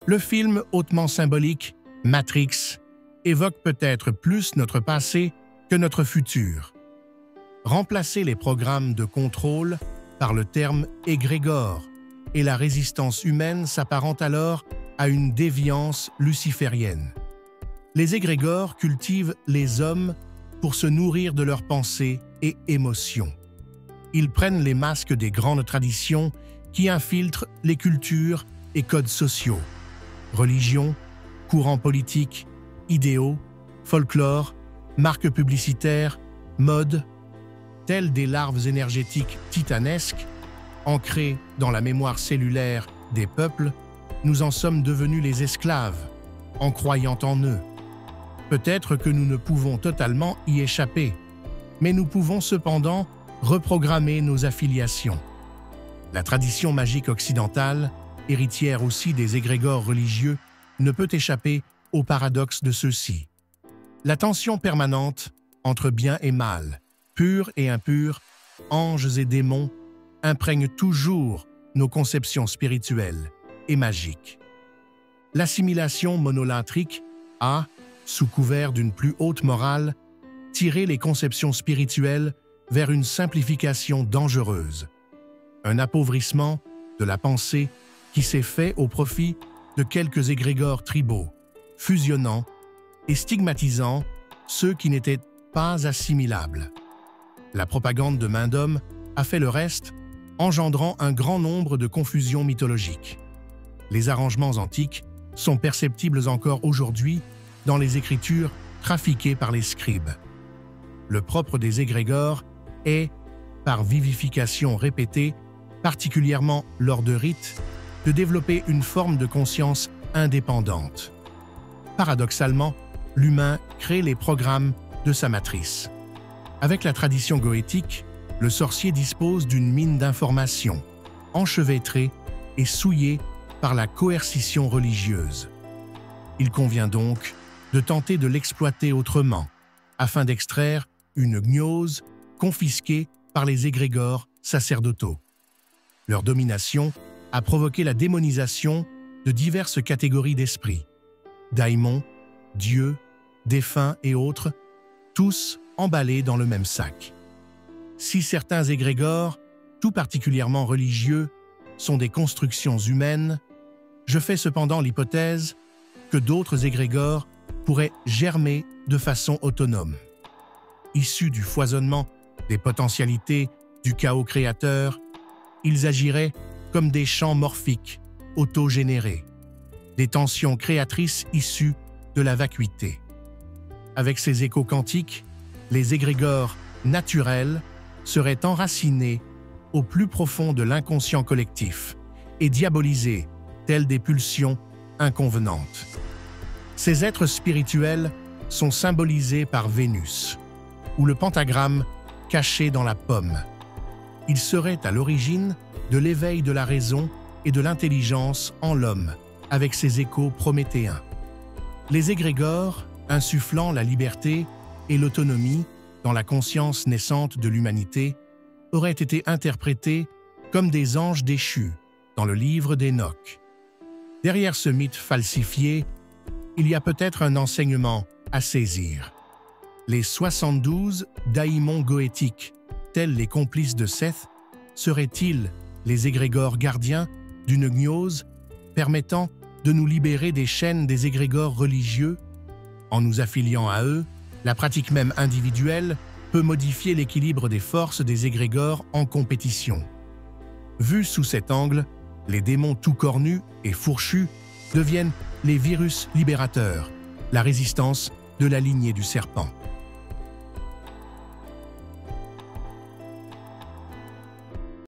Le film hautement symbolique, Matrix, évoque peut-être plus notre passé que notre futur. Remplacer les programmes de contrôle par le terme égrégore, et la résistance humaine s'apparente alors à une déviance luciférienne. Les égrégores cultivent les hommes pour se nourrir de leurs pensées et émotions. Ils prennent les masques des grandes traditions qui infiltrent les cultures et codes sociaux. Religion, courants politiques, idéaux, folklore, marques publicitaires, mode, telles des larves énergétiques titanesques, ancrées dans la mémoire cellulaire des peuples, nous en sommes devenus les esclaves, en croyant en eux. Peut-être que nous ne pouvons totalement y échapper, mais nous pouvons cependant reprogrammer nos affiliations. La tradition magique occidentale, héritière aussi des égrégores religieux, ne peut échapper au paradoxe de ceux-ci. La tension permanente entre bien et mal, pur et impur, anges et démons, imprègne toujours nos conceptions spirituelles et magiques. L'assimilation monolatrique a, sous couvert d'une plus haute morale, tiré les conceptions spirituelles vers une simplification dangereuse. Un appauvrissement de la pensée qui s'est fait au profit de quelques égrégores tribaux, fusionnant et stigmatisant ceux qui n'étaient pas assimilables. La propagande de main d'homme a fait le reste, engendrant un grand nombre de confusions mythologiques. Les arrangements antiques sont perceptibles encore aujourd'hui dans les écritures trafiquées par les scribes. Le propre des égrégores est, par vivification répétée, particulièrement lors de rites, de développer une forme de conscience indépendante. Paradoxalement, l'humain crée les programmes de sa matrice. Avec la tradition goétique, le sorcier dispose d'une mine d'informations, enchevêtrée et souillée par la coercition religieuse. Il convient donc de tenter de l'exploiter autrement, afin d'extraire une gnose confisquée par les égrégores sacerdotaux. Leur domination a provoqué la démonisation de diverses catégories d'esprits, daimons, dieux, défunts et autres, tous emballés dans le même sac. Si certains égrégores, tout particulièrement religieux, sont des constructions humaines, je fais cependant l'hypothèse que d'autres égrégores pourraient germer de façon autonome. Issus du foisonnement des potentialités du chaos créateur, ils agiraient comme des champs morphiques, autogénérés, des tensions créatrices issues de la vacuité. Avec ces échos quantiques, les égrégores naturels seraient enracinés au plus profond de l'inconscient collectif et diabolisés tels des pulsions inconvenantes. Ces êtres spirituels sont symbolisés par Vénus, ou le pentagramme caché dans la pomme. Ils seraient à l'origine de l'éveil de la raison et de l'intelligence en l'homme, avec ses échos prométhéens. Les égrégores, insufflant la liberté et l'autonomie dans la conscience naissante de l'humanité, auraient été interprétés comme des anges déchus dans le livre d'Enoch. Derrière ce mythe falsifié, il y a peut-être un enseignement à saisir. Les 72 daimons goétiques, tels les complices de Seth, seraient-ils les égrégores gardiens d'une gnose permettant de nous libérer des chaînes des égrégores religieux? En nous affiliant à eux, la pratique même individuelle peut modifier l'équilibre des forces des égrégores en compétition. Vus sous cet angle, les démons tout cornus et fourchus deviennent les virus libérateurs, la résistance de la lignée du serpent.